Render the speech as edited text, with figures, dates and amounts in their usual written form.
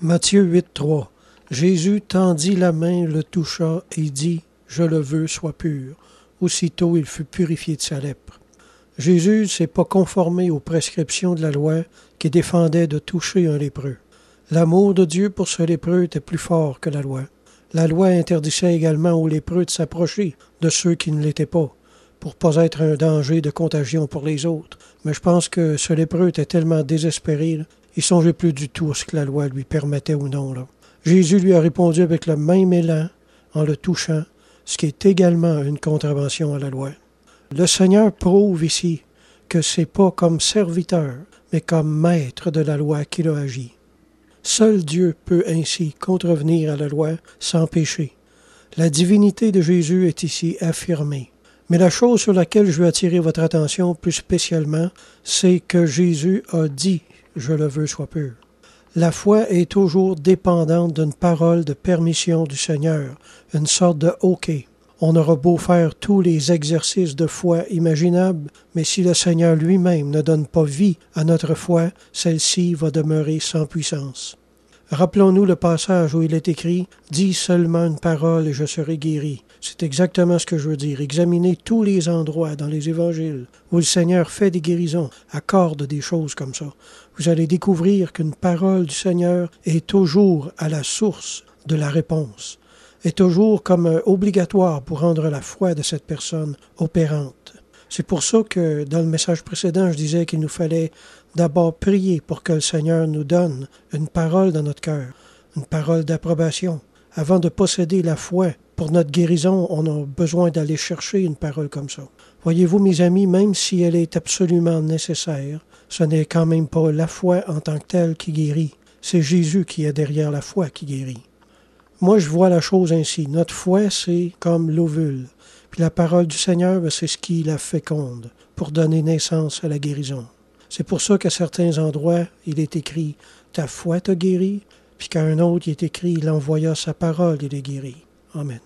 Matthieu 8,3 Jésus tendit la main, le toucha et dit « Je le veux, sois pur. » Aussitôt il fut purifié de sa lèpre. Jésus ne s'est pas conformé aux prescriptions de la loi qui défendait de toucher un lépreux. L'amour de Dieu pour ce lépreux était plus fort que la loi. La loi interdisait également aux lépreux de s'approcher de ceux qui ne l'étaient pas, pour ne pas être un danger de contagion pour les autres. Mais je pense que ce lépreux était tellement désespéré, il ne songeait plus du tout à ce que la loi lui permettait ou non. Jésus lui a répondu avec le même élan en le touchant, ce qui est également une contravention à la loi. Le Seigneur prouve ici que ce n'est pas comme serviteur, mais comme maître de la loi qu'il a agi. Seul Dieu peut ainsi contrevenir à la loi sans péché. La divinité de Jésus est ici affirmée. Mais la chose sur laquelle je veux attirer votre attention plus spécialement, c'est que Jésus a dit « Je le veux, sois pur ». La foi est toujours dépendante d'une parole de permission du Seigneur, une sorte de « OK ». On aura beau faire tous les exercices de foi imaginables, mais si le Seigneur lui-même ne donne pas vie à notre foi, celle-ci va demeurer sans puissance. Rappelons-nous le passage où il est écrit « Dis seulement une parole et je serai guéri ». C'est exactement ce que je veux dire. Examinez tous les endroits dans les évangiles où le Seigneur fait des guérisons, accorde des choses comme ça. Vous allez découvrir qu'une parole du Seigneur est toujours à la source de la réponse, est toujours comme obligatoire pour rendre la foi de cette personne opérante. C'est pour ça que dans le message précédent, je disais qu'il nous fallait d'abord prier pour que le Seigneur nous donne une parole dans notre cœur, une parole d'approbation. Avant de posséder la foi pour notre guérison, on a besoin d'aller chercher une parole comme ça. Voyez-vous, mes amis, même si elle est absolument nécessaire, ce n'est quand même pas la foi en tant que telle qui guérit. C'est Jésus qui est derrière la foi qui guérit. Moi, je vois la chose ainsi. Notre foi, c'est comme l'ovule. Puis la parole du Seigneur, c'est ce qui la féconde pour donner naissance à la guérison. C'est pour ça qu'à certains endroits, il est écrit « Ta foi t'a guéri », puis qu'à un autre, il est écrit « Il envoya sa parole, il est guéri ». Amen.